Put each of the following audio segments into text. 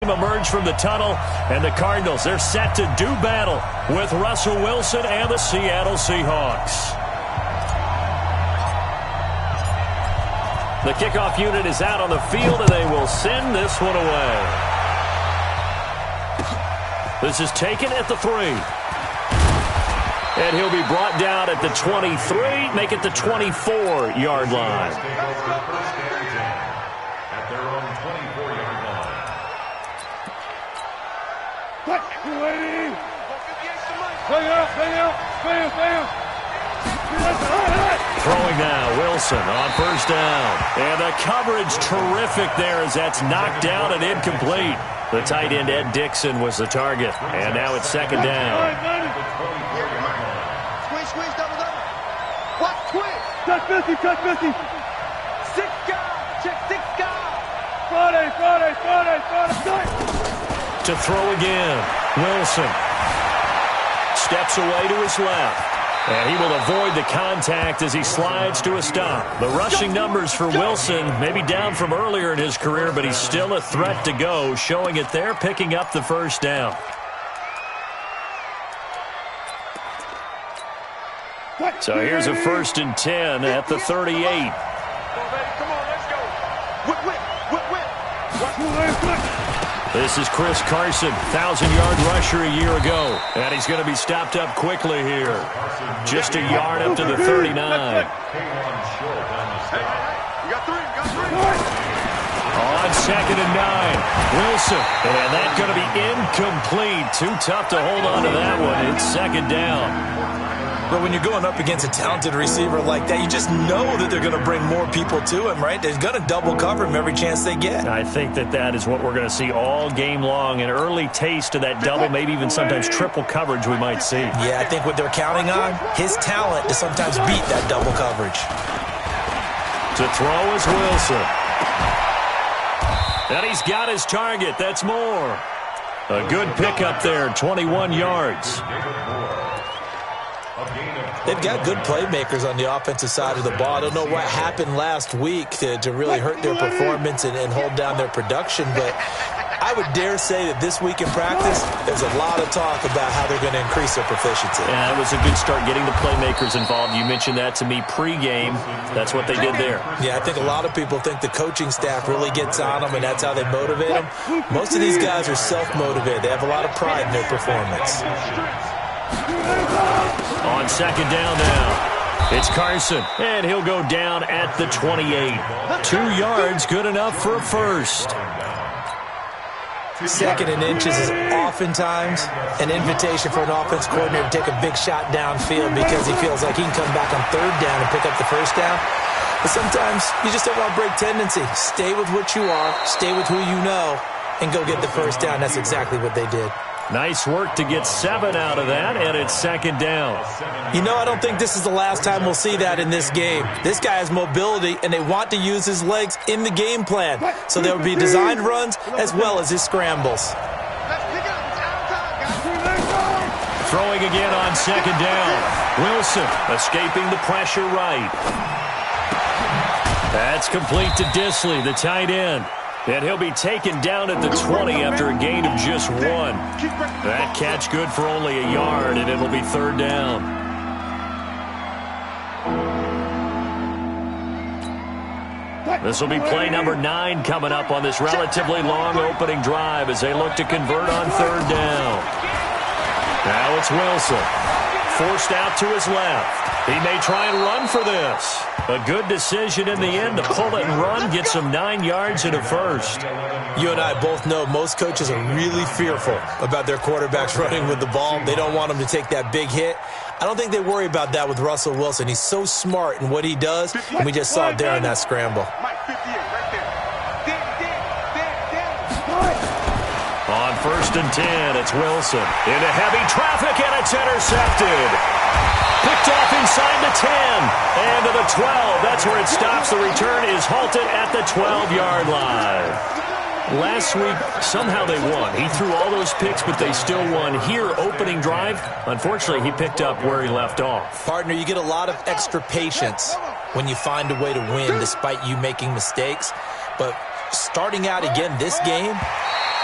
team emerge from the tunnel, and the Cardinals, they're set to do battle with Russell Wilson and the Seattle Seahawks. The kickoff unit is out on the field, and they will send this one away. This is taken at the 3. And he'll be brought down at the 23, make it the 24-yard line. At their own 24-yard line. Throwing now, Wilson on first down. And the coverage terrific there as that's knocked down and incomplete. The tight end, Ed Dixon, was the target. And now it's second down. Squeeze, double. What? Squeeze. Touch 50. 6 guys. Check 6 guys. Friday. To throw again, Wilson steps away to his left. And he will avoid the contact as he slides to a stop. The rushing numbers for Wilson may be down from earlier in his career, but he's still a threat to go, showing it there, picking up the first down. So here's a 1st and 10 at the 38. Come on, let's go. Whip. This is Chris Carson, 1,000-yard rusher a year ago. And he's going to be stopped up quickly here. Just a yard up to the 39. You got 3. On 2nd and 9, Wilson. And that's going to be incomplete. Too tough to hold on to that one. It's second down. But when you're going up against a talented receiver like that, you just know that they're going to bring more people to him, right? They're going to double cover him every chance they get. I think that is what we're going to see all game long. An early taste of that double, maybe even sometimes triple coverage we might see. Yeah, I think what they're counting on, his talent to sometimes beat that double coverage. To throw is Wilson. And he's got his target. That's more. A good pickup there, 21 yards. They've got good playmakers on the offensive side of the ball. I don't know what happened last week to really hurt their performance and hold down their production, but I would dare say that this week in practice, there's a lot of talk about how they're going to increase their proficiency. Yeah, it was a good start getting the playmakers involved. You mentioned that to me pregame. That's what they did there. Yeah, I think a lot of people think the coaching staff really gets on them, and that's how they motivate them. Most of these guys are self-motivated. They have a lot of pride in their performance. On second down now, it's Carson, and he'll go down at the 28. 2 yards, good enough for a first. 2nd and inches is oftentimes an invitation for an offense coordinator to take a big shot downfield because he feels like he can come back on 3rd down and pick up the first down. But sometimes you just don't want to break tendency. Stay with what you are, stay with who you know, and go get the first down. That's exactly what they did. Nice work to get 7 out of that, and it's second down. You know, I don't think this is the last time we'll see that in this game. This guy has mobility, and they want to use his legs in the game plan. So there will be designed runs as well as his scrambles. Throwing again on second down. Wilson escaping the pressure right. That's complete to Disley, the tight end. And he'll be taken down at the 20 after a gain of just 1. That catch good for only a yard, and it'll be 3rd down. This will be play number 9 coming up on this relatively long opening drive as they look to convert on 3rd down. Now it's Wilson. Forced out to his left. He may try and run for this. A good decision in the end to pull it and run, get some 9 yards and a first. You and I both know most coaches are really fearful about their quarterbacks running with the ball. They don't want them to take that big hit. I don't think they worry about that with Russell Wilson. He's so smart in what he does, and we just saw it there in that scramble. On 1st and 10, it's Wilson. Into heavy traffic, and it's intercepted. Picked off inside the 10 and to the 12. That's where it stops. The return is halted at the 12-yard line. Last week, somehow they won. He threw all those picks, but they still won. Here, opening drive, unfortunately, he picked up where he left off. Partner, you get a lot of extra patience when you find a way to win despite you making mistakes. But starting out again this game,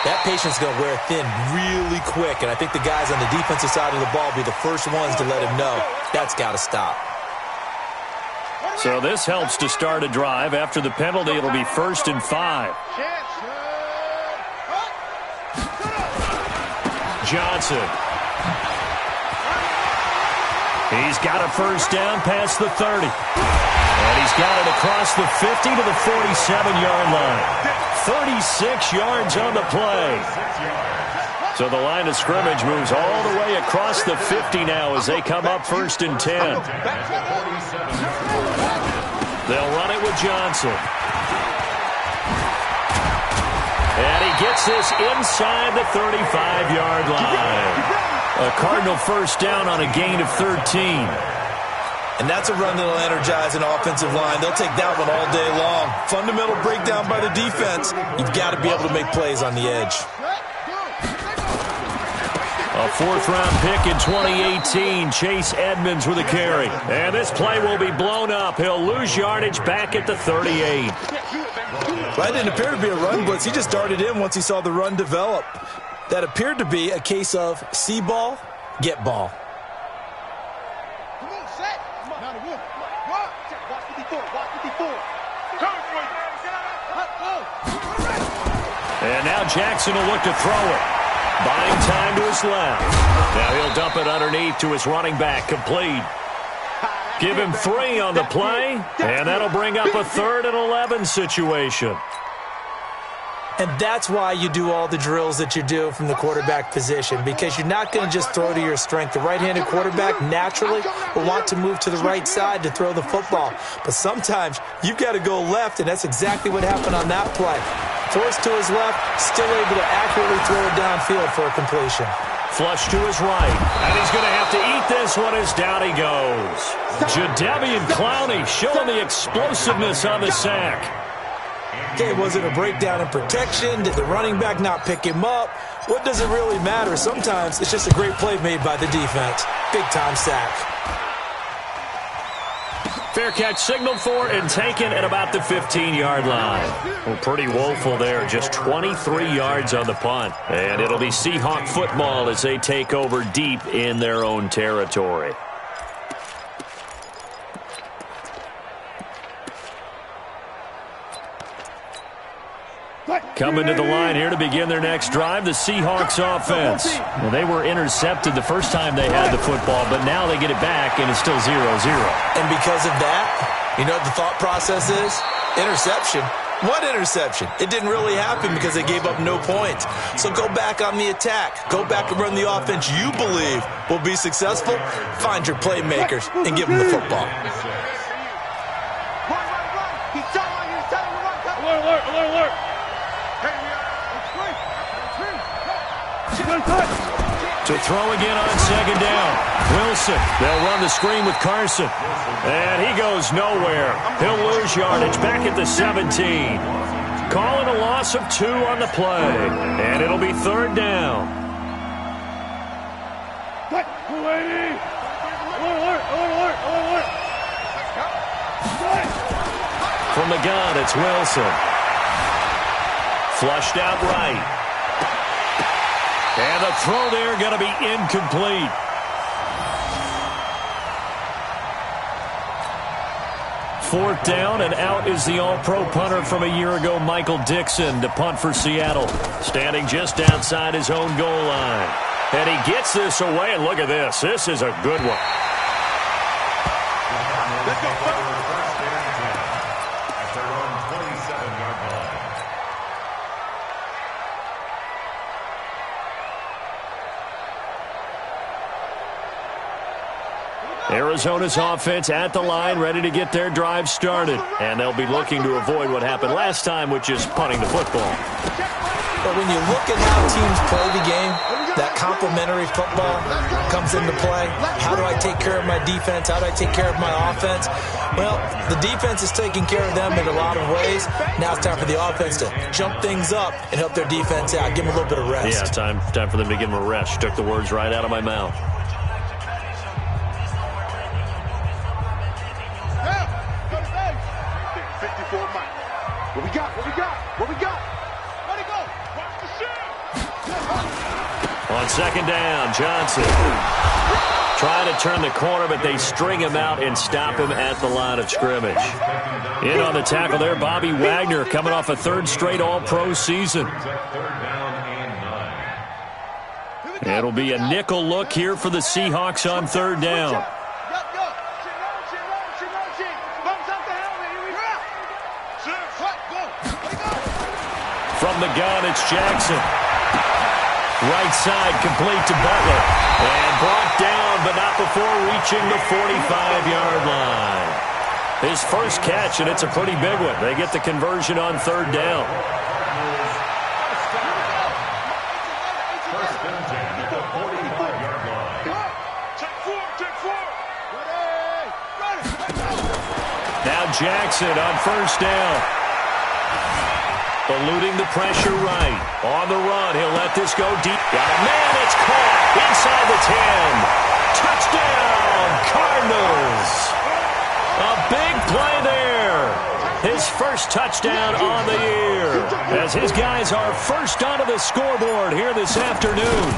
that patience is going to wear thin really quick, and I think the guys on the defensive side of the ball will be the first ones to let him know that's got to stop. So this helps to start a drive. After the penalty, it'll be 1st and 5. Johnson. He's got a first down past the 30. And he's got it across the 50 to the 47-yard line. 36 yards on the play. So the line of scrimmage moves all the way across the 50 now as they come up 1st and 10. They'll run it with Johnson. And he gets this inside the 35-yard line. A Cardinal first down on a gain of 13. And that's a run that'll energize an offensive line. They'll take that one all day long. Fundamental breakdown by the defense. You've got to be able to make plays on the edge. A 4th-round pick in 2018, Chase Edmonds with a carry. And this play will be blown up. He'll lose yardage back at the 38. That didn't appear to be a run blitz. He just darted in once he saw the run develop. That appeared to be a case of see ball, get ball. Come on, set. Come on, now the wolf. Run. Watch 54. Watch 54. And now Jackson will look to throw it. Buying time to his left. Now he'll dump it underneath to his running back. Complete. Give him 3 on the play, and that'll bring up a 3rd and 11 situation. And that's why you do all the drills that you do from the quarterback position, because you're not going to just throw to your strength. The right-handed quarterback naturally will want to move to the right side to throw the football. But sometimes you've got to go left, and that's exactly what happened on that play. Forced to his left, still able to accurately throw it downfield for a completion. Flush to his right, and he's going to have to eat this one as down he goes. Jadeveon Clowney showing the explosiveness on the sack. Okay, was it a breakdown in protection? Did the running back not pick him up? What does it really matter? Sometimes it's just a great play made by the defense. Big-time sack. Fair catch signaled for and taken at about the 15-yard line. Well, pretty woeful there. Just 23 yards on the punt. And it'll be Seahawk football as they take over deep in their own territory. Coming to the line here to begin their next drive, the Seahawks offense. Well, they were intercepted the first time they had the football, but now they get it back, and it's still 0-0. And because of that, you know what the thought process is? Interception. What interception? It didn't really happen because they gave up no points. So go back on the attack. Go back and run the offense you believe will be successful. Find your playmakers and give them the football. Alert. To throw again on 2nd down. Wilson. They'll run the screen with Carson. And he goes nowhere. He'll lose yardage back at the 17. Calling a loss of 2 on the play. And it'll be 3rd down. Alert. From the gun, it's Wilson. Flushed out right. And the throw there going to be incomplete. Fourth down, and out is the all-pro punter from a year ago, Michael Dixon, to punt for Seattle. Standing just outside his own goal line. And he gets this away, and look at this. This is a good one. Let's go. At their own 27-yard line. Arizona's offense at the line, ready to get their drive started. And they'll be looking to avoid what happened last time, which is punting the football. But when you look at how teams play the game, that complementary football comes into play. How do I take care of my defense? How do I take care of my offense? Well, the defense is taking care of them in a lot of ways. Now it's time for the offense to jump things up and help their defense out. Give them a little bit of rest. Yeah, time for them to give them a rest. Took the words right out of my mouth. What we got? On second down, Johnson trying to turn the corner, but they string him out and stop him at the line of scrimmage. In on the tackle there, Bobby Wagner, coming off a third straight All-Pro season. It'll be a nickel look here for the Seahawks on third down. From the gun, it's Jackson. Right side complete to Butler. And brought down, but not before reaching the 45-yard line. His first catch, and it's a pretty big one. They get the conversion on third down. Now Jackson on first down. Eluding the pressure right. On the run, he'll let this go deep. Got a man, it's caught inside the 10. Touchdown, Cardinals. A big play there. His first touchdown on the year. As his guys are first onto the scoreboard here this afternoon.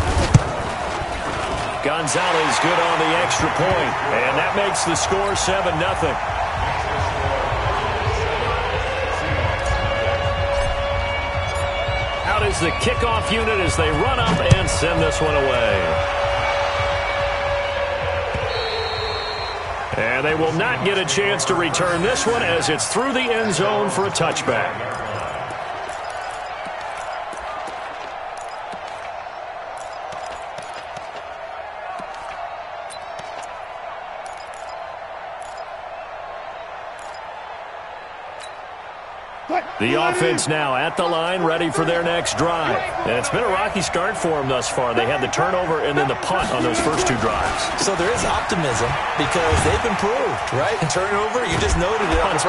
Gonzalez good on the extra point, and that makes the score 7-0. Out is the kickoff unit as they run up and send this one away. And they will not get a chance to return this one as it's through the end zone for a touchback. The offense now at the line, ready for their next drive. And it's been a rocky start for them thus far. They had the turnover and then the punt on those first two drives. So there is optimism because they've improved, right? And turnover, you just noted it. Punt's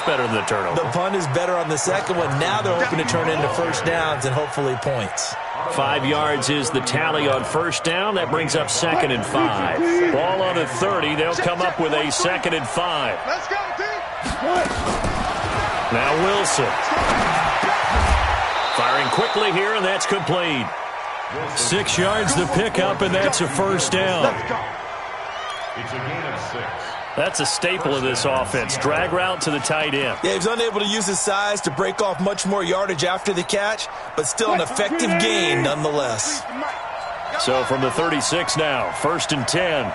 better than the turnover. The punt is better on the second one. Now they're hoping to turn into first downs and hopefully points. 5 yards is the tally on first down. That brings up 2nd and 5. Ball on the 30. They'll come up with a 2nd and 5. Let's go, D. Now Wilson. Firing quickly here, and that's complete. 6 yards the pickup, and that's a first down. It's a gain of 6. That's a staple of this offense. Drag route to the tight end. Yeah, he's unable to use his size to break off much more yardage after the catch, but still an effective gain nonetheless. So from the 36 now, 1st and 10.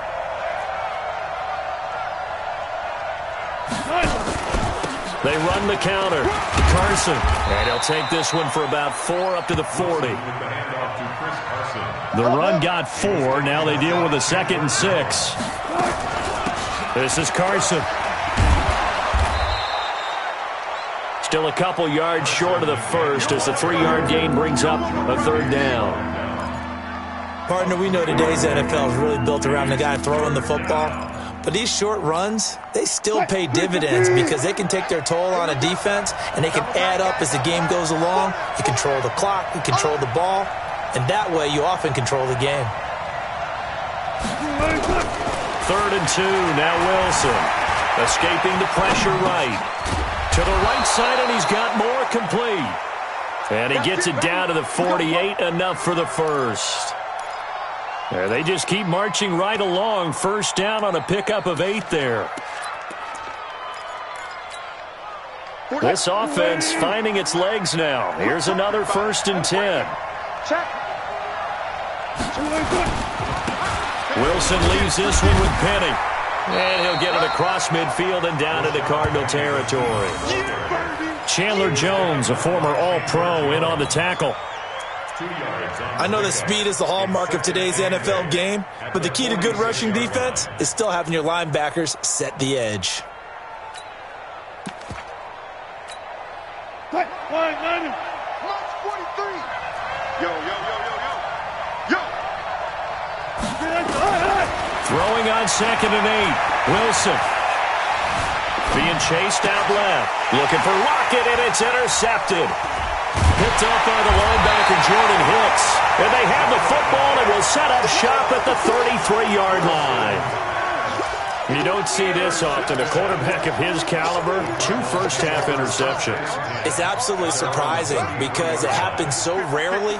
They run the counter. Carson. And he'll take this one for about 4 up to the 40. The run got 4. Now they deal with a 2nd and 6. This is Carson. Still a couple yards short of the first as the 3-yard gain brings up a 3rd down. Partner, we know today's NFL is really built around the guy throwing the football. But these short runs, they still pay dividends because they can take their toll on a defense and they can add up as the game goes along. You control the clock, you control the ball, and that way you often control the game. 3rd and 2, now Wilson. Escaping the pressure right. To the right side, and he's got more complete. And he gets it down to the 48, enough for the first. There, they just keep marching right along. First down on a pickup of 8 there. This offense finding its legs now. Here's another 1st and 10. Wilson leaves this one with Penny. And he'll get it across midfield and down into Cardinal territory. Chandler Jones, a former All-Pro, in on the tackle. I know that speed is the hallmark of today's NFL game, but the key to good rushing defense is still having your linebackers set the edge. Throwing on 2nd and 8. Wilson. Being chased out left. Looking for Lockett, and it's intercepted. Picked off by the linebacker, Jordan Hicks. And they have the football and will set up shop at the 33-yard line. You don't see this often. A quarterback of his caliber, 2 first-half interceptions. It's absolutely surprising because it happens so rarely.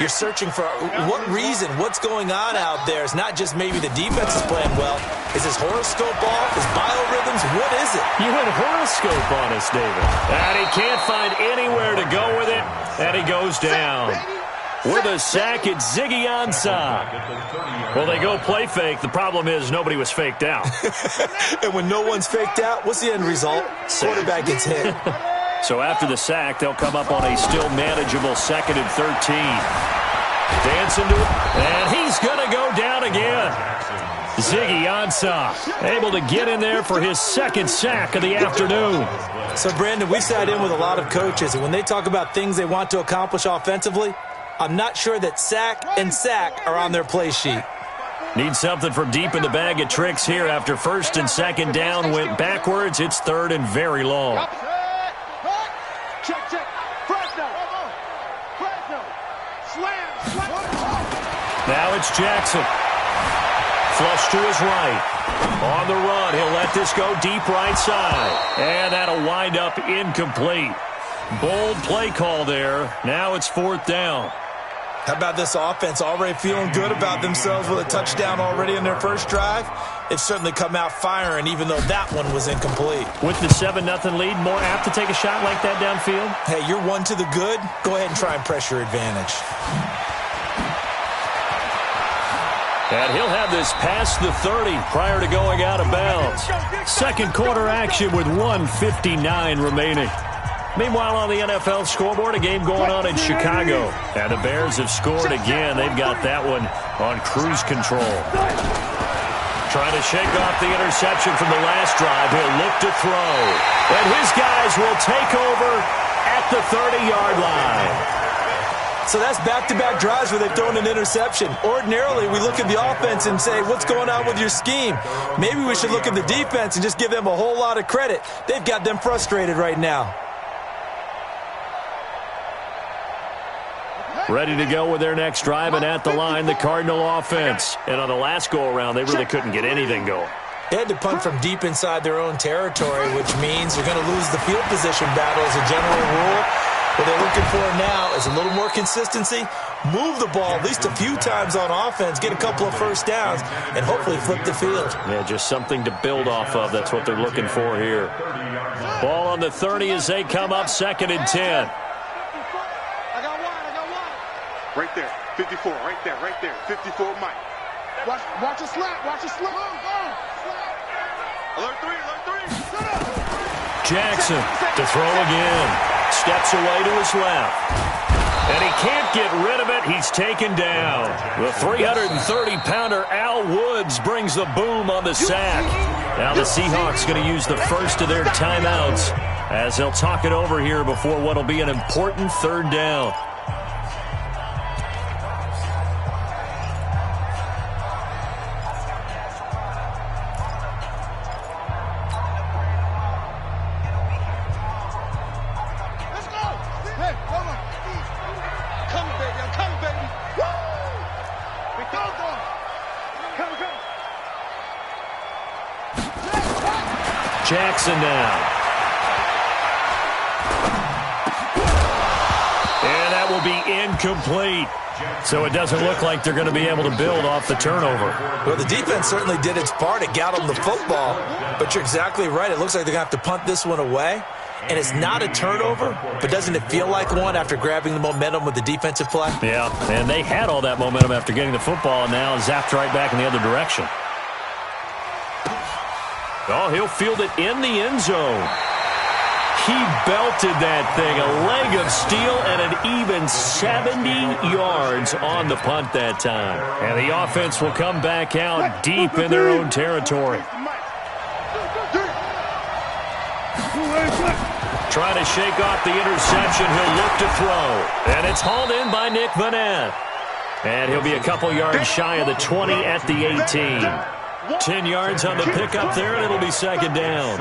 You're searching for what reason, what's going on out there. It's not just maybe the defense is playing well. Is his horoscope off? His biorhythms? What is it? You went horoscope on us, David. And he can't find anywhere to go with it, and he goes down. With a sack, it's Ziggy Ansah. Well, they go play fake. The problem is nobody was faked out. And when no one's faked out, what's the end result? Quarterback gets hit. So after the sack, they'll come up on a still manageable 2nd and 13. Dancing to it, and he's going to go down again. Ziggy Ansah able to get in there for his 2nd sack of the afternoon. So, Brandon, we sat in with a lot of coaches, and when they talk about things they want to accomplish offensively, I'm not sure that sack and sack are on their play sheet. Need something from deep in the bag of tricks here after 1st and 2nd down went backwards. It's 3rd and very long. Check. Fresno. Slam. Now it's Jackson. Flush to his right. On the run, he'll let this go deep right side. And that'll wind up incomplete. Bold play call there. Now it's 4th down. How about this offense already feeling good about themselves with a touchdown already in their first drive? They've certainly come out firing, even though that one was incomplete. With the 7-0 lead, more apt to take a shot like that downfield? Hey, you're one to the good. Go ahead and try and press your advantage. And he'll have this past the 30 prior to going out of bounds. 2nd quarter action with 1:59 remaining. Meanwhile, on the NFL scoreboard, a game going on in Chicago. And the Bears have scored again. They've got that one on cruise control. Trying to shake off the interception from the last drive. He'll look to throw. And his guys will take over at the 30-yard line. So that's back-to-back drives where they've thrown an interception. Ordinarily, we look at the offense and say, what's going on with your scheme? Maybe we should look at the defense and just give them a whole lot of credit. They've got them frustrated right now. Ready to go with their next drive, and at the line, the Cardinal offense. And on the last go-around, they really couldn't get anything going. They had to punt from deep inside their own territory, which means you're going to lose the field position battle as a general rule. What they're looking for now is a little more consistency, move the ball at least a few times on offense, get a couple of first downs, and hopefully flip the field. Yeah, just something to build off of. That's what they're looking for here. Ball on the 30 as they come up 2nd and 10. Right there, 54, right there, 54, Mike. Watch a slap, Alert 3. Jackson to throw again. Steps away to his left. And he can't get rid of it. He's taken down. The 330-pounder Al Woods brings the boom on the sack. Now the Seahawks going to use the first of their timeouts as they'll talk it over here before what will be an important 3rd down. Jackson now. And that will be incomplete. So it doesn't look like they're going to be able to build off the turnover. Well, the defense certainly did its part. It got them the football. But you're exactly right. It looks like they're going to have to punt this one away. And it's not a turnover, but doesn't it feel like one after grabbing the momentum with the defensive play? Yeah, and they had all that momentum after getting the football, and now zapped right back in the other direction. Oh, he'll field it in the end zone. He belted that thing, a leg of steel, and an even 70 yards on the punt that time. And the offense will come back out deep in their own territory. Trying to shake off the interception. He'll look to throw. And it's hauled in by Nick Vanette. And he'll be a couple yards shy of the 20 at the 18. 10 yards on the pickup there, and it'll be 2nd down.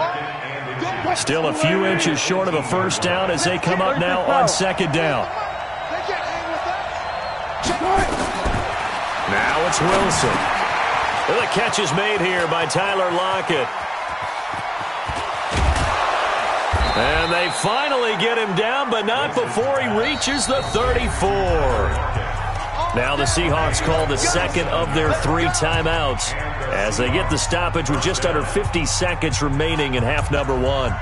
Still a few inches short of a first down as they come up now on 2nd down. Now it's Wilson. And the catch is made here by Tyler Lockett. And they finally get him down, but not before he reaches the 34. Now the Seahawks call the second of their 3 timeouts as they get the stoppage with just under 50 seconds remaining in half number 1.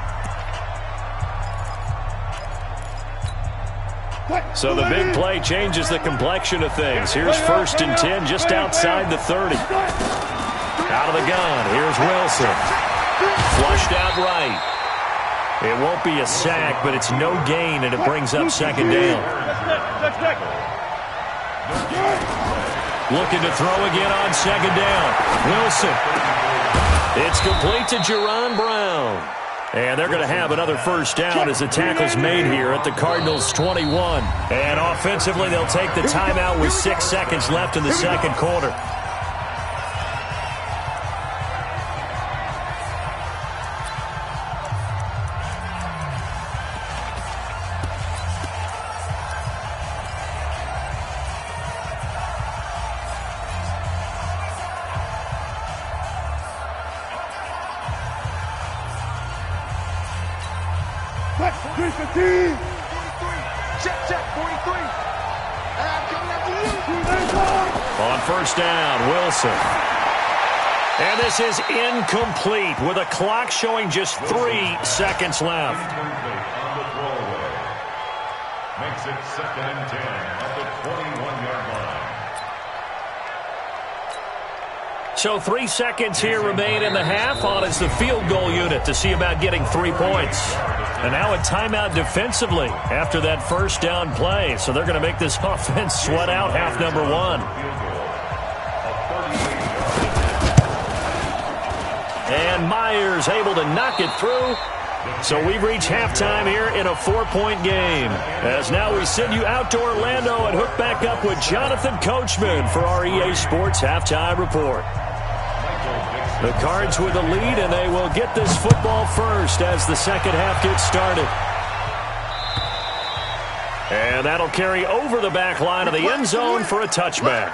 So the big play changes the complexion of things. Here's 1st and 10 just outside the 30. Out of the gun, here's Wilson. Flushed out right. It won't be a sack, but it's no gain, and it brings up 2nd down. Looking to throw again on 2nd down. Wilson. It's complete to Jerron Brown. And they're going to have another 1st down as the tackle's made here at the Cardinals' 21. And offensively, they'll take the timeout with 6 seconds left in the 2nd quarter. On 1st down, Wilson. And this is incomplete with a clock showing just 3 seconds left. Makes it 2nd and 10 at the 21-yard line. So 3 seconds here remain in the half on as the field goal unit to see about getting 3 points. And now a timeout defensively after that 1st down play. So they're going to make this offense sweat out half number 1. And Myers able to knock it through. So we've reached halftime here in a 4-point game. As now we send you out to Orlando and hook back up with Jonathan Coachman for our EA Sports Halftime Report. The Cards with the lead, and they will get this football first as the 2nd half gets started. And that'll carry over the back line of the end zone for a touchback.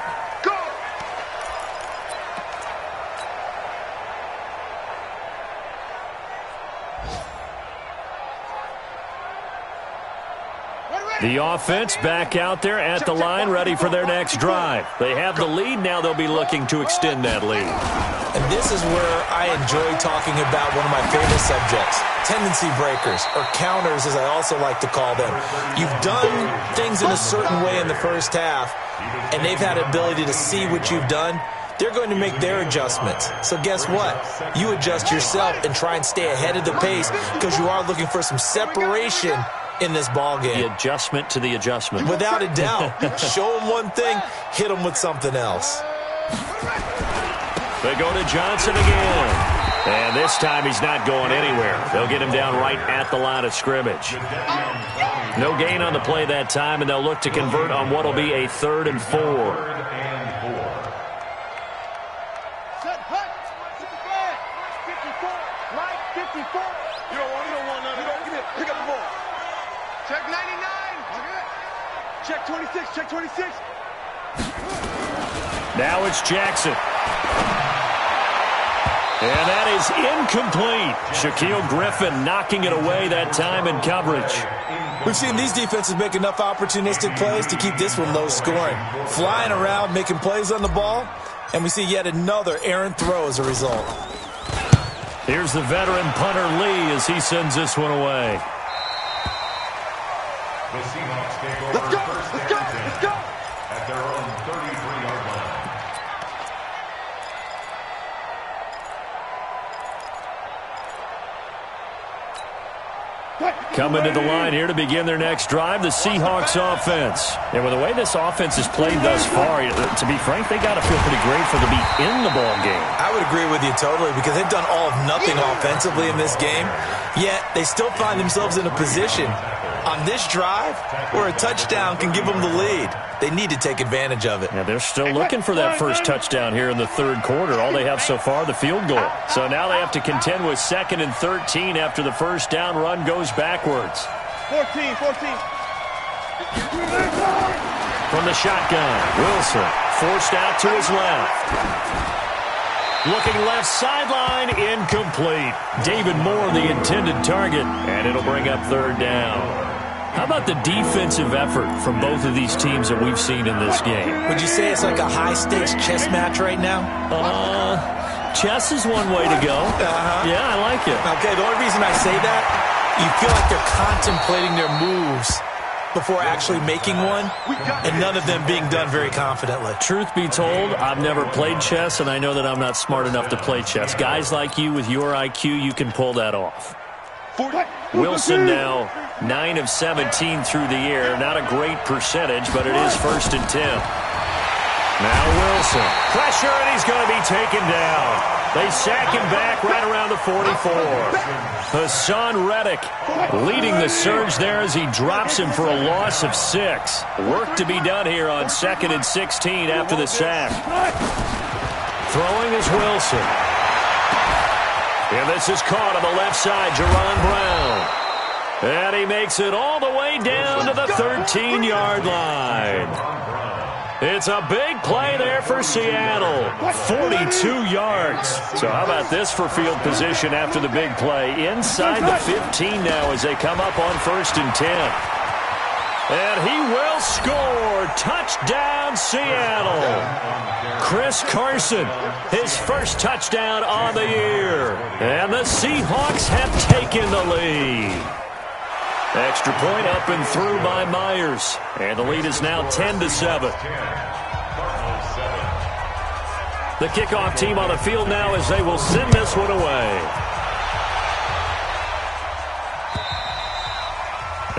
The offense back out there at the line, ready for their next drive. They have the lead. Now they'll be looking to extend that lead. And this is where I enjoy talking about one of my favorite subjects, tendency breakers, or counters as I also like to call them. You've done things in a certain way in the 1st half, and they've had the ability to see what you've done. They're going to make their adjustments. So guess what? You adjust yourself and try and stay ahead of the pace because you are looking for some separation in this ball game. The adjustment to the adjustment. Without a doubt. Show them one thing, hit them with something else. They go to Johnson again. And this time he's not going anywhere. They'll get him down right at the line of scrimmage. No gain on the play that time, and they'll look to convert on what will be a 3rd and 4. Check 99. Check 26. Check 26. Now it's Jackson. And that is incomplete. Shaquille Griffin knocking it away that time in coverage. We've seen these defenses make enough opportunistic plays to keep this one low scoring. Flying around, making plays on the ball, and we see yet another errant throw as a result. Here's the veteran punter Lee as he sends this one away. The Seahawks take over first and 10 at their own 33-yard line. Coming to the line here to begin their next drive, the Seahawks offense. And with the way this offense has played thus far, to be frank, they got to feel pretty grateful to be in the ball game. I would agree with you totally because they've done all of nothing offensively in this game, yet they still find themselves in a position on this drive where a touchdown can give them the lead. They need to take advantage of it. Yeah, they're still looking for that first touchdown here in the 3rd quarter. All they have so far, the field goal. So now they have to contend with 2nd and 13 after the first down run goes backwards. 14. From the shotgun, Wilson forced out to his left. Looking left sideline, incomplete. David Moore, the intended target, and it'll bring up third down. How about the defensive effort from both of these teams that we've seen in this game? Would you say it's like a high-stakes chess match right now? Chess is one way to go. Yeah, I like it. Okay, the only reason I say that, you feel like they're contemplating their moves before actually making one, and none of them being done very confidently. Truth be told, I've never played chess, and I know that I'm not smart enough to play chess. Guys like you with your IQ, you can pull that off. Wilson now 9 of 17 through the air. Not a great percentage, but it is 1st and 10. Now Wilson. Pressure, and he's going to be taken down. They sack him back right around the 44. Hassan Reddick leading the surge there as he drops him for a loss of 6. Work to be done here on 2nd and 16 after the sack. Throwing is Wilson. And this is caught on the left side, Jerron Brown. And he makes it all the way down to the 13-yard line. It's a big play there for Seattle. 42 yards. So how about this for field position after the big play? Inside the 15 now as they come up on 1st and 10. And he will score. Touchdown, Seattle. Chris Carson, his first touchdown on the year. And the Seahawks have taken the lead. Extra point up and through by Myers. And the lead is now 10-7. The kickoff team on the field now as they will send this one away.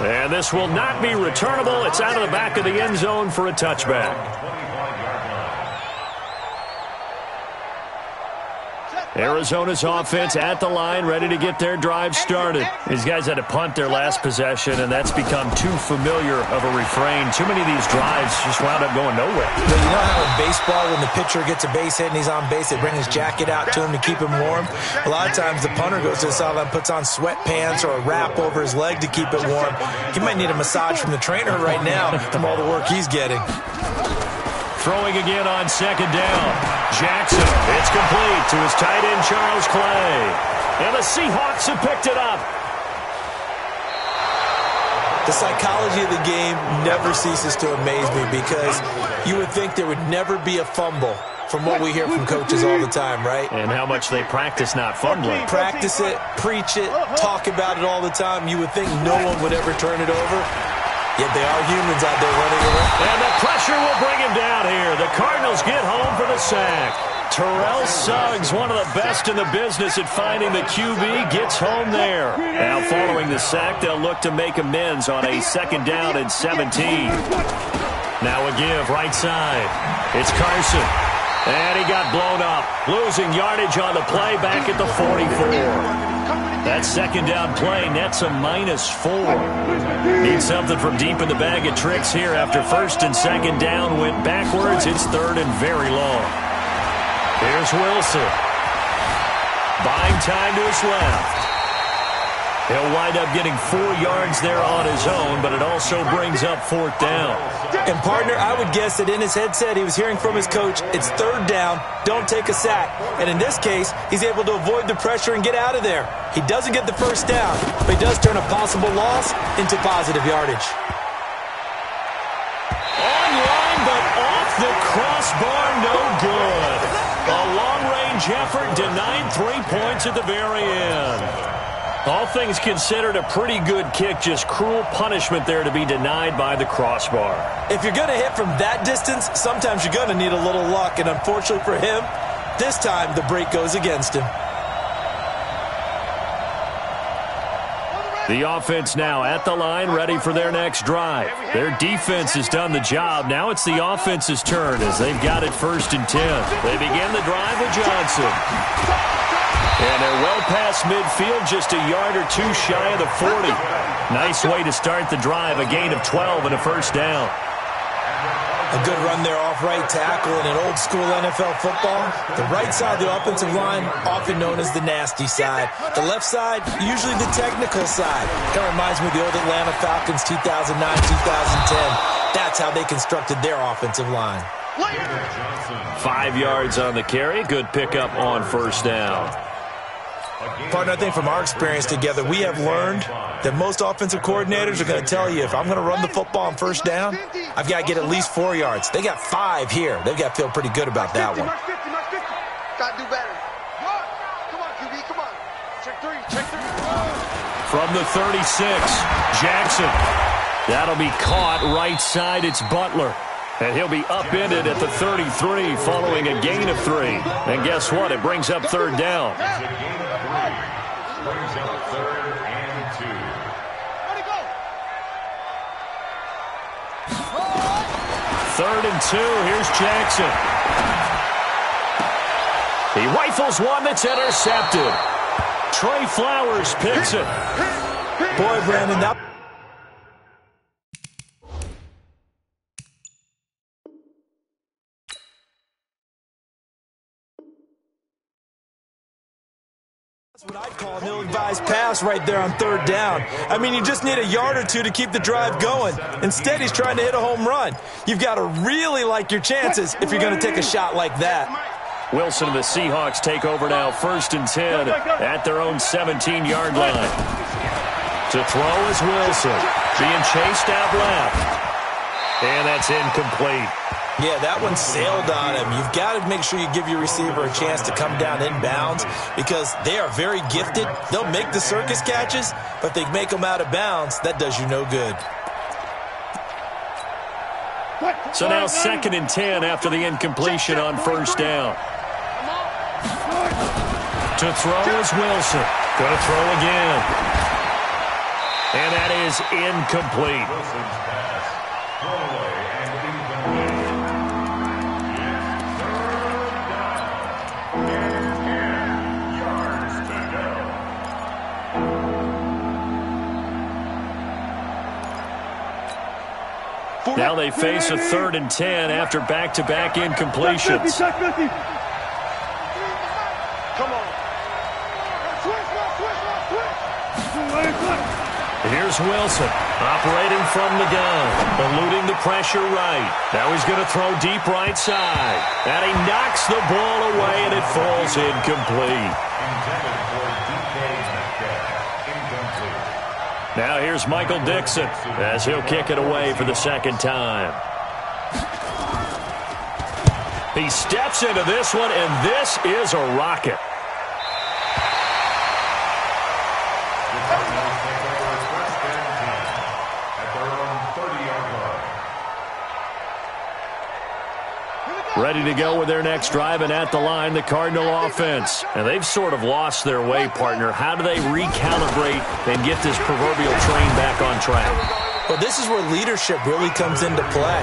And this will not be returnable. It's out of the back of the end zone for a touchback. Arizona's offense at the line, ready to get their drive started. These guys had to punt their last possession, and that's become too familiar of a refrain. Too many of these drives just wound up going nowhere. But you know how in baseball, when the pitcher gets a base hit and he's on base, they bring his jacket out to him to keep him warm? A lot of times the punter goes to the sideline, puts on sweatpants or a wrap over his leg to keep it warm. He might need a massage from the trainer right now from all the work he's getting. Throwing again on 2nd down. Jackson, it's complete to his tight end, Charles Clay. And the Seahawks have picked it up. The psychology of the game never ceases to amaze me because you would think there would never be a fumble from what we hear from coaches all the time, right? And how much they practice not fumbling. Practice it, preach it, talk about it all the time. You would think no one would ever turn it over. Yet they are humans out there running around. And the pressure will bring him down here. The Cardinals get home for the sack. Terrell Suggs, one of the best in the business at finding the QB, gets home there. Now following the sack, they'll look to make amends on a 2nd down and 17. Now a give right side. It's Carson. And he got blown up. Losing yardage on the play back at the 44. That 2nd down play nets a -4. Need something from deep in the bag of tricks here after 1st and 2nd down went backwards. It's 3rd and very long. Here's Wilson. Buying time to his left. He'll wind up getting 4 yards there on his own, but it also brings up 4th down. And, partner, I would guess that in his headset he was hearing from his coach, it's 3rd down, don't take a sack. And in this case, he's able to avoid the pressure and get out of there. He doesn't get the 1st down, but he does turn a possible loss into positive yardage. Online, but off the crossbar, no good. A long-range effort denied 3 points at the very end. All things considered, a pretty good kick, just cruel punishment there to be denied by the crossbar. If you're going to hit from that distance, sometimes you're going to need a little luck, and unfortunately for him, this time the break goes against him. The offense now at the line, ready for their next drive. Their defense has done the job. Now it's the offense's turn as they've got it 1st and 10. They begin the drive with Johnson. And they're well past midfield, just a yard or two shy of the 40. Nice way to start the drive, a gain of 12 and a 1st down. A good run there off right tackle in an old-school NFL football. The right side of the offensive line, often known as the nasty side. The left side, usually the technical side. Kind of reminds me of the old Atlanta Falcons 2009-2010. That's how they constructed their offensive line. Later. 5 yards on the carry. Good pickup on first down. Partner, I think from our experience together, we have learned that most offensive coordinators are going to tell you, if I'm going to run the football on first down, I've got to get at least 4 yards. They got 5 here. They've got to feel pretty good about that one. Got to do better. Come on, QB, come on. Check 3, check 3. From the 36, Jackson. That'll be caught right side. It's Butler. And he'll be upended at the 33 following a gain of 3. And guess what? It brings up third down. It's a gain of 3. Brings up 3rd and 2. Ready, go. 3rd and 2. Here's Jackson. He rifles one that's intercepted. Trey Flowers picks it. Boy, Brandon, that... That's what I'd call an ill-advised pass right there on third down. I mean, you just need a yard or two to keep the drive going. Instead, he's trying to hit a home run. You've got to really like your chances if you're going to take a shot like that. Wilson and the Seahawks take over now, 1st and 10 at their own 17-yard line. To throw is Wilson, being chased out left. And that's incomplete. Yeah, that one sailed on him. You've got to make sure you give your receiver a chance to come down inbounds because they are very gifted. They'll make the circus catches, but they make them out of bounds. That does you no good. So now 2nd and 10 after the incompletion on first down. To throw is Wilson. Going to throw again. And that is incomplete. Wilson's pass. Throw away and incomplete. Now they face a 3rd and 10 after back-to-back incompletions. Come on. Here's Wilson, operating from the gun, eluding the pressure right. Now he's going to throw deep right side. And he knocks the ball away, and it falls incomplete. Intended for DK Metcalf. Incomplete. Now here's Michael Dixon as he'll kick it away for the 2nd time. He steps into this one, and this is a rocket. Ready to go with their next drive, and at the line, the Cardinal offense. And they've sort of lost their way, partner. How do they recalibrate and get this proverbial train back on track? Well, this is where leadership really comes into play.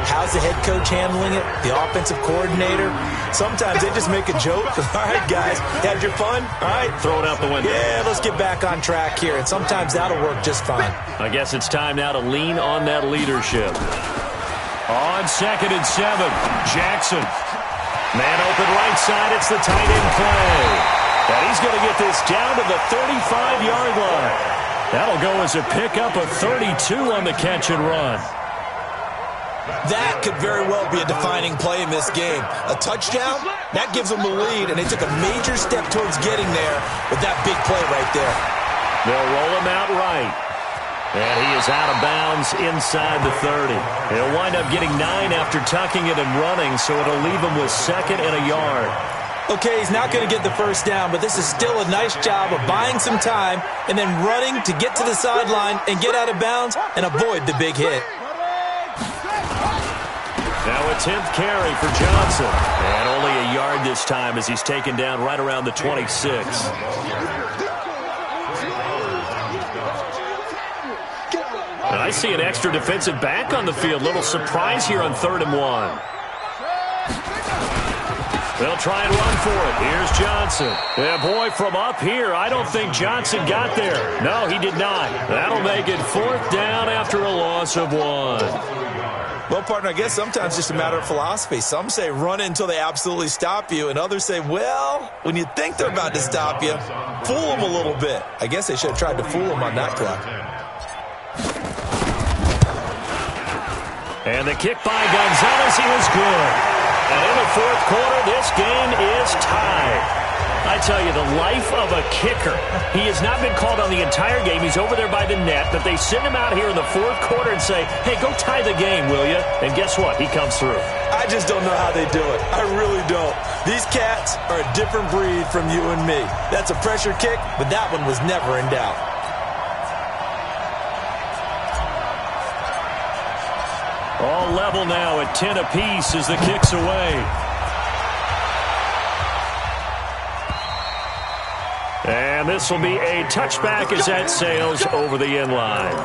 How's the head coach handling it? The offensive coordinator? Sometimes they just make a joke. All right, guys, had your fun? All right. Throw it out the window. Yeah, let's get back on track here. And sometimes that'll work just fine. I guess it's time now to lean on that leadership. On 2nd and 7, Jackson. Man open right side, it's the tight end play. And he's going to get this down to the 35-yard line. That'll go as a pickup of 32 on the catch and run. That could very well be a defining play in this game. A touchdown, that gives them the lead, and they took a major step towards getting there with that big play right there. They'll roll him out right. And he is out of bounds inside the 30. He'll wind up getting 9 after tucking it and running, so it'll leave him with 2nd and a yard. Okay, he's not going to get the first down, but this is still a nice job of buying some time and then running to get to the sideline and get out of bounds and avoid the big hit. Now a 10th carry for Johnson. And only a yard this time as he's taken down right around the 26. And I see an extra defensive back on the field. Little surprise here on 3rd and 1. They'll try and run for it. Here's Johnson. Yeah, boy, from up here, I don't think Johnson got there. No, he did not. That'll make it 4th down after a loss of 1. Well, partner, I guess sometimes it's just a matter of philosophy. Some say run until they absolutely stop you, and others say, well, when you think they're about to stop you, fool them a little bit. I guess they should have tried to fool them on that play. And the kick by Gonzalez, he was good. And in the fourth quarter, this game is tied. I tell you, the life of a kicker. He has not been called on the entire game. He's over there by the net, but they send him out here in the fourth quarter and say, hey, go tie the game, will you? And guess what? He comes through. I just don't know how they do it. I really don't. These cats are a different breed from you and me. That's a pressure kick, but that one was never in doubt. All level now at 10 apiece as the kick's away. And this will be a touchback as that sails over the end line.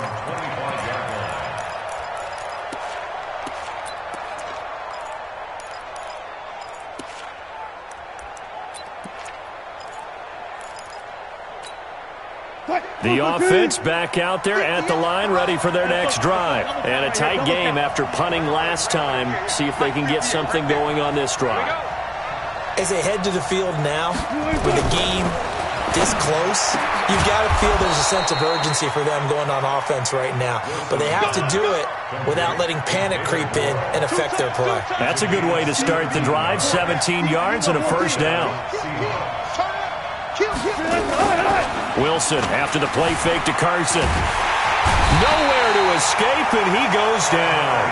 The offense back out there at the line, ready for their next drive. And a tight game after punting last time. See if they can get something going on this drive. As they head to the field now, with the game this close, you've got to feel there's a sense of urgency for them going on offense right now. But they have to do it without letting panic creep in and affect their play. That's a good way to start the drive. 17 yards and a first down. Wilson after the play fake to Carson. Nowhere to escape, and he goes down.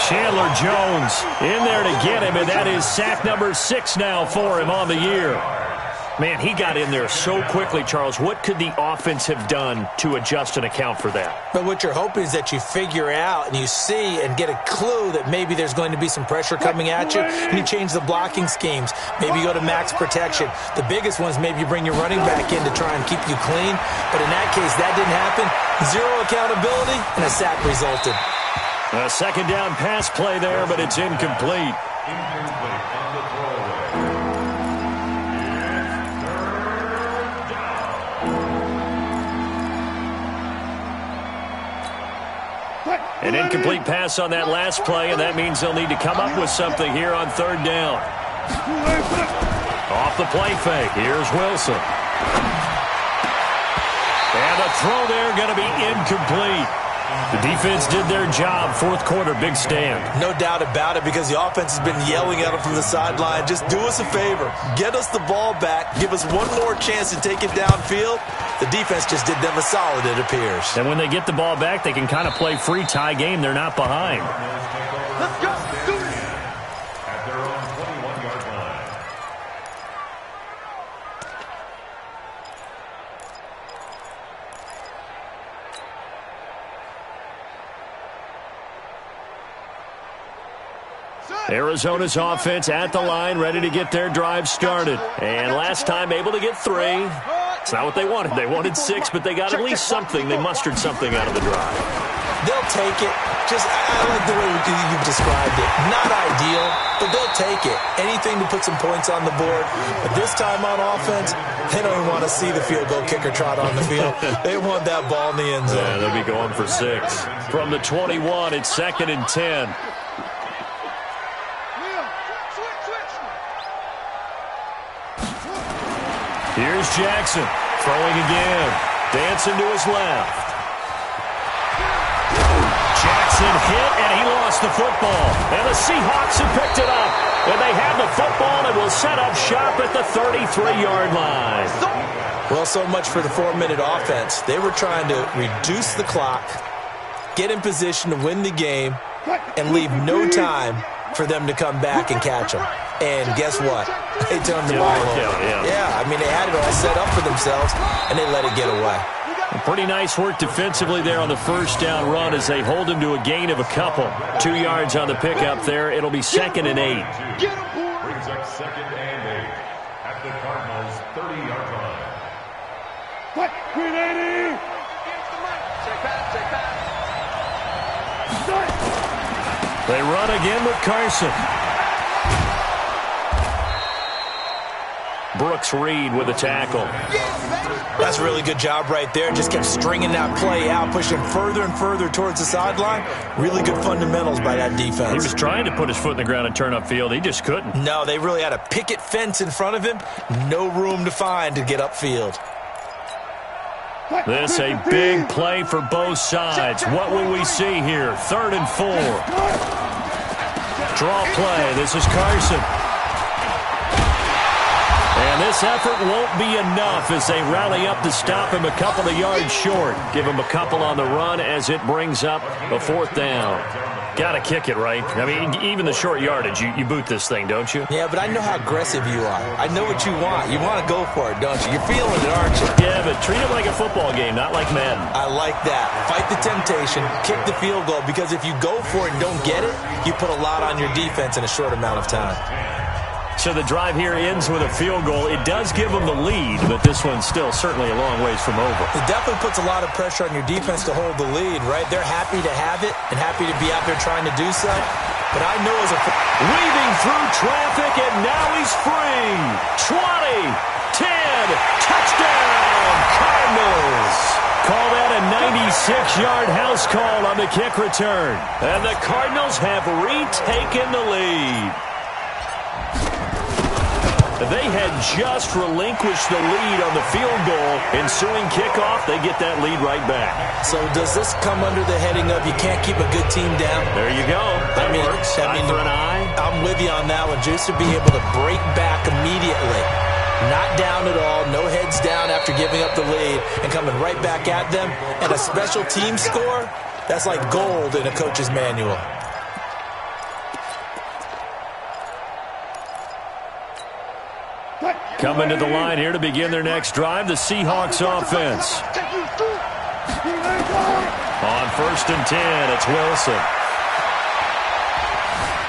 Chandler Jones in there to get him, and that is sack number 6 now for him on the year. Man, he got in there so quickly, Charles. What could the offense have done to adjust and account for that? But what you're hoping is that you figure out and you see and get a clue that maybe there's going to be some pressure coming at you, and you change the blocking schemes. Maybe you go to max protection. The biggest one is maybe you bring your running back in to try and keep you clean. But in that case, that didn't happen. Zero accountability, and a sack resulted. A second down pass play there, but it's incomplete. Incomplete on the throwaway. An incomplete pass on that last play, and that means they'll need to come up with something here on third down. Off the play fake, here's Wilson. And the throw there going to be incomplete. The defense did their job. Fourth quarter, big stand. No doubt about it, because the offense has been yelling at them from the sideline. Just do us a favor. Get us the ball back. Give us one more chance to take it downfield. The defense just did them a solid, it appears. And when they get the ball back, they can kind of play free tie game. They're not behind. Let's go. Do it. At their own 21-yard line. Arizona's offense at the line, ready to get their drive started. And last time able to get 3. It's not what they wanted. They wanted 6, but they got at least something. They mustered something out of the drive. They'll take it. I like the way you've described it. Not ideal, but they'll take it. Anything to put some points on the board. But this time on offense, they don't even want to see the field goal kicker trot on the field. They want that ball in the end zone. Yeah, they'll be going for 6. From the 21, it's 2nd and 10. Here's Jackson, throwing again. Dancing to his left. Jackson hit, and he lost the football. And the Seahawks have picked it up. And they have the football and will set up shop at the 33-yard line. Well, so much for the 4-minute offense. They were trying to reduce the clock, get in position to win the game, and leave no time for them to come back and catch them. And guess what? They turned the ball over. Yeah, I mean, they had it all set up for themselves, and they let it get away. Pretty nice work defensively there on the first down run as they hold him to a gain of a couple. 2 yards on the pickup there. It'll be 2nd and 8. Brings up 2nd and 8 at the Cardinals' 30-yard line. What? Green 80. They run again with Carson. Brooks Reed with a tackle. That's a really good job right there. Just kept stringing that play out, pushing further and further towards the sideline. Really good fundamentals by that defense. He was trying to put his foot in the ground and turn upfield. He just couldn't. No, they really had a picket fence in front of him. No room to find to get upfield. This a big play for both sides. What will we see here? 3rd and 4. Draw play. This is Carson. And this effort won't be enough as they rally up to stop him a couple of yards short. Give him a couple on the run as it brings up a 4th down. Got to kick it, right? I mean, even the short yardage, you boot this thing, don't you? Yeah, but I know how aggressive you are. I know what you want. You want to go for it, don't you? You're feeling it, aren't you? Yeah, but treat it like a football game, not like Madden. I like that. Fight the temptation, kick the field goal, because if you go for it and don't get it, you put a lot on your defense in a short amount of time. So the drive here ends with a field goal. It does give them the lead, but this one's still certainly a long ways from over. It definitely puts a lot of pressure on your defense to hold the lead, right? They're happy to have it and happy to be out there trying to do so. But I know as a... Weaving through traffic, and now he's free. 20, 10, touchdown, Cardinals. Call that a 96-yard house call on the kick return. And the Cardinals have retaken the lead. They had just relinquished the lead on the field goal. Ensuing kickoff, they get that lead right back. So does this come under the heading of you can't keep a good team down? There you go. That works. Eye for an eye. I'm with you on that one. Just to be able to break back immediately. Not down at all. No heads down after giving up the lead and coming right back at them. And a special team score, that's like gold in a coach's manual. Coming to the line here to begin their next drive, the Seahawks offense. On 1st and 10, it's Wilson.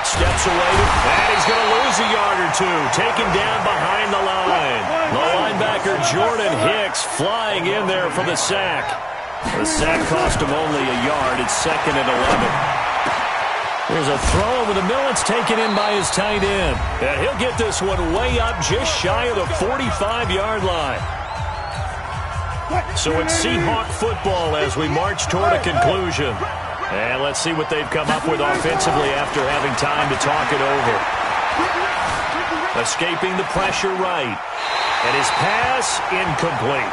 Steps away, and he's going to lose a yard or two. Taken down behind the line. The linebacker Jordan Hicks flying in there for the sack. The sack cost him only a yard. It's 2nd and 11. There's a throw over the middle. It's taken in by his tight end. And he'll get this one way up just shy of the 45-yard line. So it's Seahawk football as we march toward a conclusion. And let's see what they've come up with offensively after having time to talk it over. Escaping the pressure right. And his pass incomplete.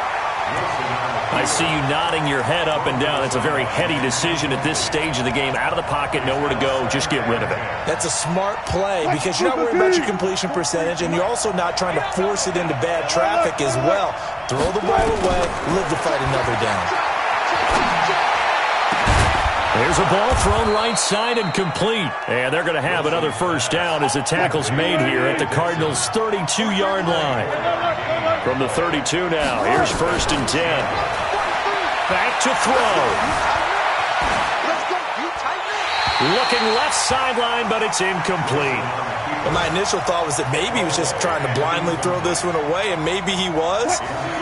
I see you nodding your head up and down. It's a very heady decision at this stage of the game. Out of the pocket, nowhere to go. Just get rid of it. That's a smart play because you're not worried about your completion percentage, and you're also not trying to force it into bad traffic as well. Throw the ball away, live to fight another down. There's a ball thrown right side and complete. And they're going to have another 1st down as the tackle's made here at the Cardinals' 32-yard line. From the 32 now, here's 1st and 10. Back to throw. Looking left sideline, but it's incomplete. Well, my initial thought was that maybe he was just trying to blindly throw this one away, and maybe he was.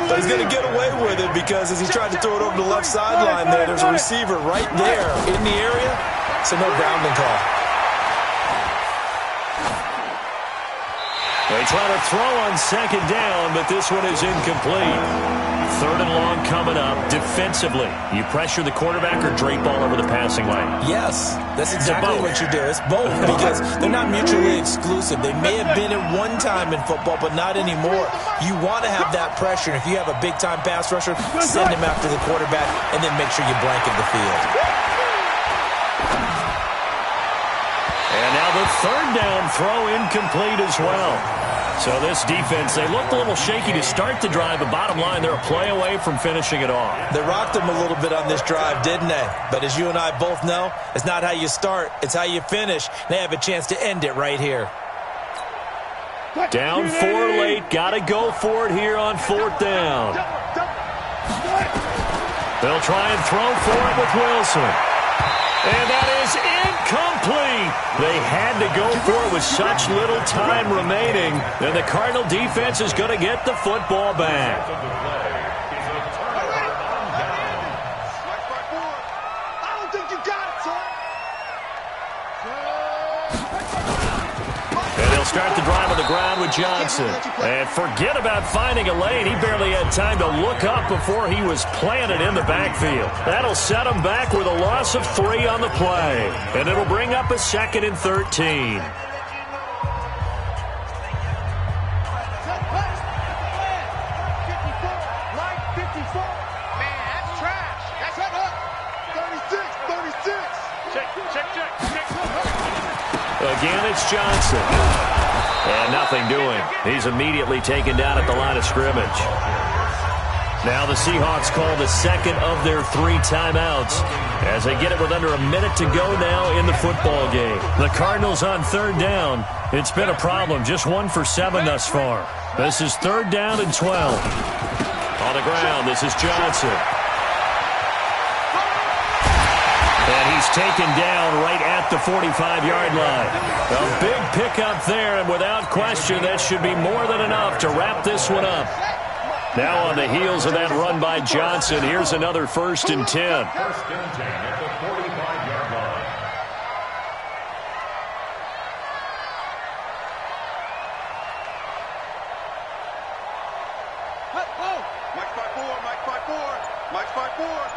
But he's going to get away with it because as he tried to throw it over the left sideline there's a receiver right there in the area, so no grounding call. They try to throw on 2nd down, but this one is incomplete. 3rd and long coming up. Defensively, you pressure the quarterback or drape all over the passing lane? Yes, that's exactly what you do. It's both because they're not mutually exclusive. They may have been at one time in football, but not anymore. You want to have that pressure. And if you have a big-time pass rusher, send him after the quarterback and then make sure you blanket the field. And now the 3rd down throw incomplete as well. So this defense, they looked a little shaky to start the drive, but bottom line, they're a play away from finishing it off. They rocked them a little bit on this drive, didn't they? But as you and I both know, it's not how you start, it's how you finish. They have a chance to end it right here. Down 4 late, got to go for it here on 4th down. They'll try and throw for it with Wilson. And that is incomplete. They had to go for it with such little time remaining. And the Cardinal defense is going to get the football back. I don't think you got it, son. And they'll start the drive on the ground with Johnson. And forget about finding a lane. He barely had time to look up before he was planted in the backfield. That'll set him back with a loss of 3 on the play. And it'll bring up a 2nd and 13. again, it's Johnson. And nothing doing. He's immediately taken down at the line of scrimmage. Now the Seahawks call the second of their 3 timeouts as they get it with under a minute to go now in the football game. The Cardinals on 3rd down. It's been a problem. Just 1 for 7 thus far. This is 3rd down and 12. On the ground, this is Johnson. And he's taken down right at the 45-yard line. A big pickup there, and without question, that should be more than enough to wrap this one up. Now on the heels of that run by Johnson, here's another 1st and 10. 1st and 10 at the 45-yard line. Mike 5-4, Mike 5-4, Mike 5-4.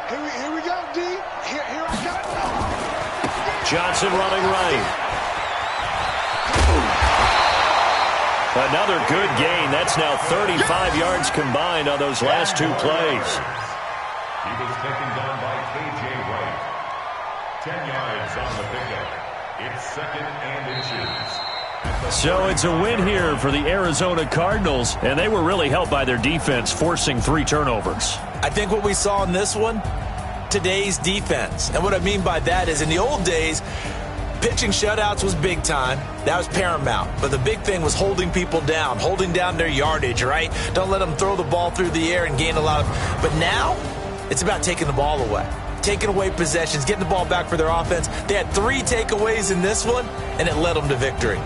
Here we go, D. Here I go. Johnson running right. Another good gain. That's now 35 yards combined on those last 2 plays. He was taken down by K.J. Wright. 10 yards on the pickup. It's 2nd and inches. So it's a win here for the Arizona Cardinals, and they were really helped by their defense, forcing 3 turnovers. I think what we saw in this one, today's defense. And what I mean by that is in the old days, pitching shutouts was big time. That was paramount. But the big thing was holding people down, holding down their yardage, right? Don't let them throw the ball through the air and gain a lot of... But now, it's about taking the ball away. Taking away possessions, getting the ball back for their offense. They had 3 takeaways in this one, and it led them to victory.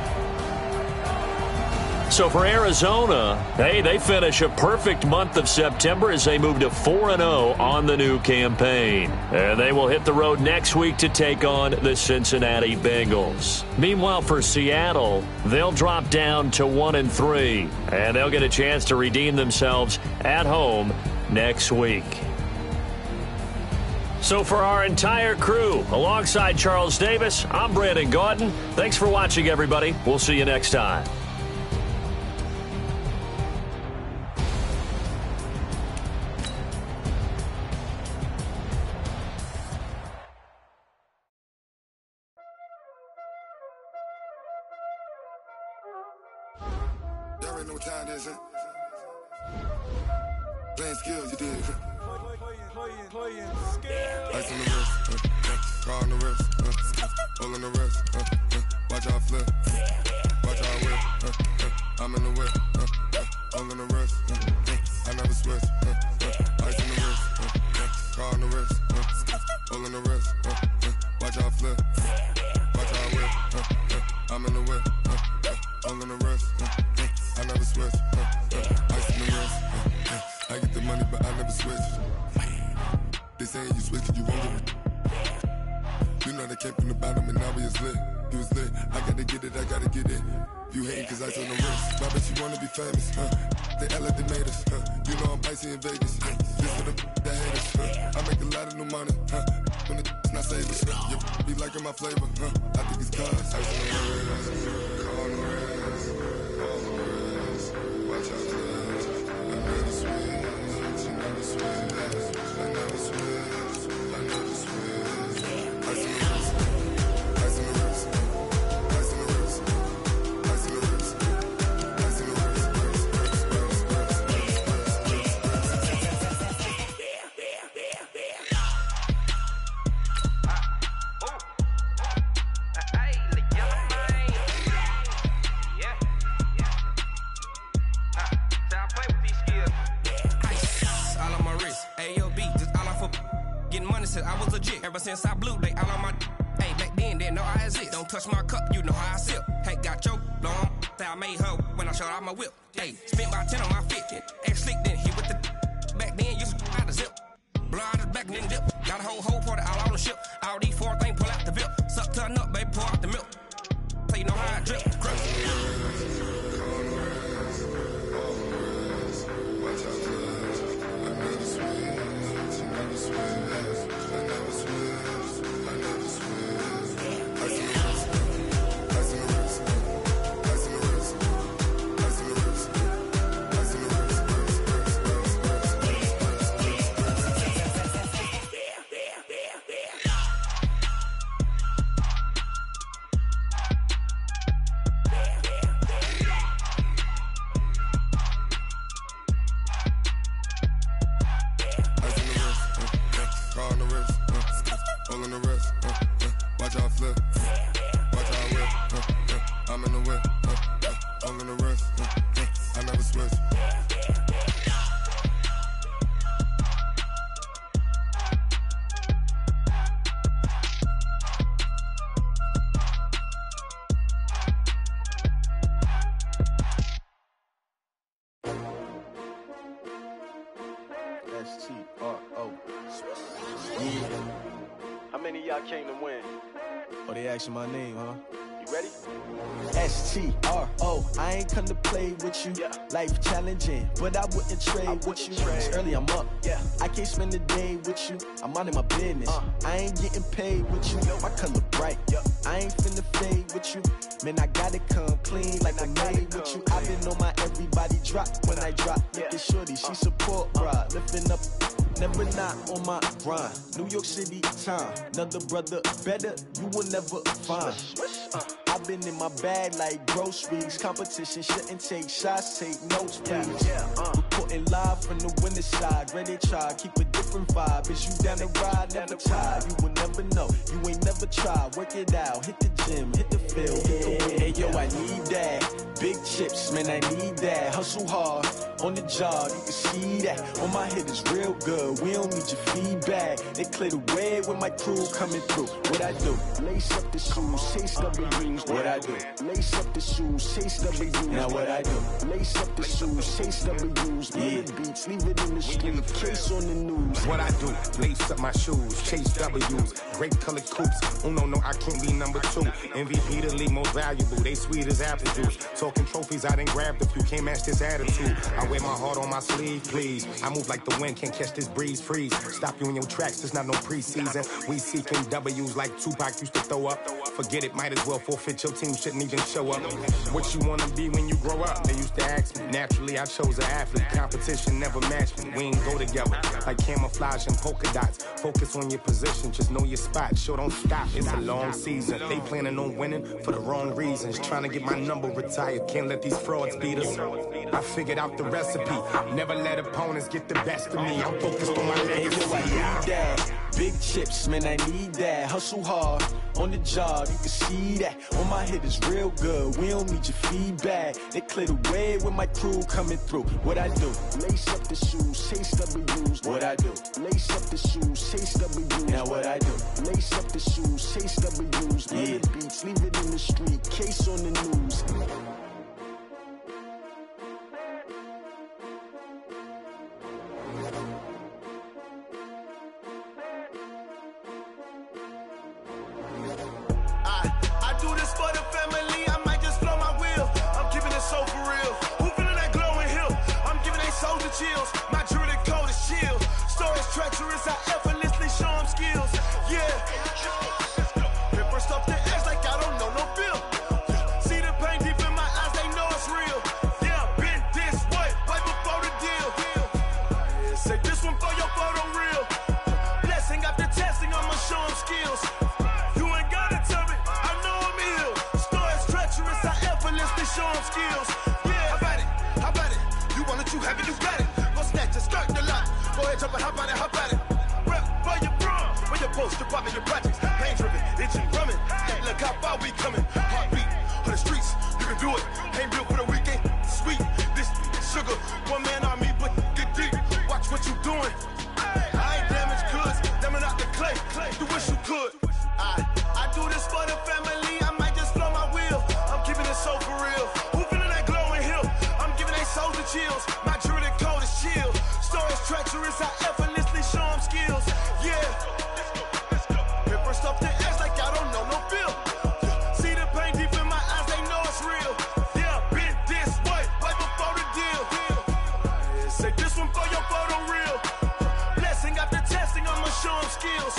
So for Arizona, hey, they finish a perfect month of September as they move to 4-0 on the new campaign. And they will hit the road next week to take on the Cincinnati Bengals. Meanwhile, for Seattle, they'll drop down to 1-3, and they'll get a chance to redeem themselves at home next week. So for our entire crew, alongside Charles Davis, I'm Brandon Gaudin. Thanks for watching, everybody. We'll see you next time. Y'all already know what time it is, huh? Playing skills, you did. Playing skills. Ice on the wrist, car on the wrist, hole in the wrist, watch out flip, watch out whip, I'm in the whip, hole in the wrist, I never switch, ice on the wrist, car on the wrist, hole in the wrist, watch out flip, watch out whip, I'm in the whip, hole in the wrist, I never switch, ice in the wrist, I get the money but I never switch. They saying you switch cause you won't get it. You know they came from the bottom and now we is lit. You was lit, I gotta get it, I gotta get it. You hating cause I told the wrist. I bet you wanna be famous, They act like they made us, You know I'm icy in Vegas, This for the that hate us, I make a lot of new money, When it's not savers, You be liking my flavor, I think it's cause ice on the wrist, car on the wrist, all the wrist. Watch out flash, I never switch, you never switch. I never switch, I never switch. Ice in the wrist, ice in the wrist, ice in the wrist, ice in the wrist, ice in the wrist, I was legit. Ever since I blew, they all on my hey, back then, didn't know I exist. Don't touch my cup, you know how I sip. Hey, got choked on. I made her when I showed out my whip. Hey, spent about 10 on my fit. Ex-slick, then hit with the back then, used to out the zip. Blow out his back, then dip. Got a whole party all on the ship. All these 4 things, pull out the VIP. Suck, turn up, baby, pour out the milk. So you know how I drip. all in the wrist. Watch how I flip. Watch how I whip. I'm in the whip. All in the wrist. I never switch. S-T-R-O. Yeah. How many of y'all came to win? Oh, they asking my name, huh? You ready? S-T-R-O. I ain't come to play with you. Yeah. Life challenging, but I wouldn't trade with you. It's early, I'm up. Yeah. I can't spend the day with you. I'm minding my business. I ain't getting paid with you. My color bright. I ain't finna fade with you. Man, I gotta come clean like I'm made with you. I've been on my everybody drop when I drop. Look at shorty, she support ride. Lifting up, never not on my grind. New York City time. Another brother better, you will never find. I've been in my bag like groceries. Competition shouldn't take shots, take notes, please. Reporting live from the winning side. Ready to try, keep a different vibe. Is you down the ride, never tired. You will never know, you ain't never tried. Work it out, hit the gym, hit the field, hit the wind. Hey yo, I need that. Big chips, man, I need that. Hustle hard, on the job, you can see that. On my head is real good, we don't need your feedback. They clear the way when my crew coming through. What I do? Lace up the shoes, chase W's. What I do? Lace up the shoes, chase W's. Now what I do? Lace up the shoes, chase W's. Yeah. Beats, leave it in the street, case on the news. What I do? Lace up my shoes, chase W's. Great colored coops. Oh no, I can't be number 2. MVP the league most valuable. They sweet as apple juice. Talking trophies, I done grabbed a few. Can't match this attitude. I wear my heart on my sleeve, please. I move like the wind, can't catch this breeze. Freeze. Stop you in your tracks. There's not no preseason. We seeking W's like Tupac used to throw up. Forget it, might as well forfeit. Your team shouldn't even show up. What you wanna be when you grow up? They used to ask me. Naturally, I chose an athlete. Competition never matched me. We ain't go together like camouflage and polka dots. Focus on your position, just know your spot. Sure, don't stop. It's a long season. They planning on winning for the wrong reasons. Trying to get my number retired. Can't let these frauds beat us. I figured out the recipe. Never let opponents get the best of me. I'm focused on my legacy. Big chips, man, I need that. Hustle hard, on the job, you can see that. On my head is real good, we don't need your feedback. They clear the way when my crew coming through. What I do? Lace up the shoes, chase W's. What I do? Lace up the shoes, chase W's. Now what I do? Lace up the shoes, chase W's. Yeah. Beats, leave it in the street, case on the news. Chills. My jewelry code is chill. Stories treacherous, I effortlessly show them skills. Yeah. Paper stuff the edge like I don't know no bill. See the pain deep in my eyes, they know it's real. Yeah, been this way, right before the deal. Say this one for your photo reel. Blessing after testing, I'ma show them skills. You ain't gotta tell me, I know I'm ill. Stories treacherous, I effortlessly show them skills. Yeah, how about it? How about it? You want it, you have it, you got it. Just start the lot. Go ahead, jump it, hop on it, hop at it. Rep for your bro, for your post, your poppin', your projects. Pain driven, itching, drumming. Look how far we coming. Heartbeat on the streets, you can do it. Ain't built for the weekend. Sweet, this sugar, one man army, but get deep. Watch what you doing. I ain't damaged goods, damn it out the clay. You wish you could. I do this for the family. I might just blow my wheel. I'm keeping it so for real. Who feeling that glowing hill? I'm giving they souls the chills. My jewelry code is chill. Stories treacherous, I effortlessly show them skills. Yeah. Paper stuff the edge like I don't know no bill. See the pain deep in my eyes, they know it's real. Yeah, been this way, right before the deal. Say this one for your photo reel. Blessing after testing, I'ma show them skills.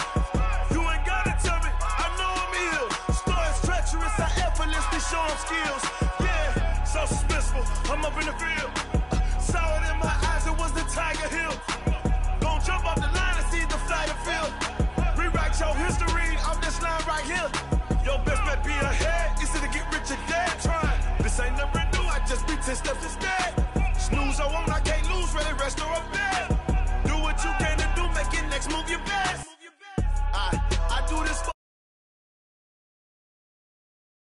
You ain't gotta tell me, I know I'm ill. Stories treacherous, I effortlessly show them skills. Yeah, so suspenseful, I'm up in the field.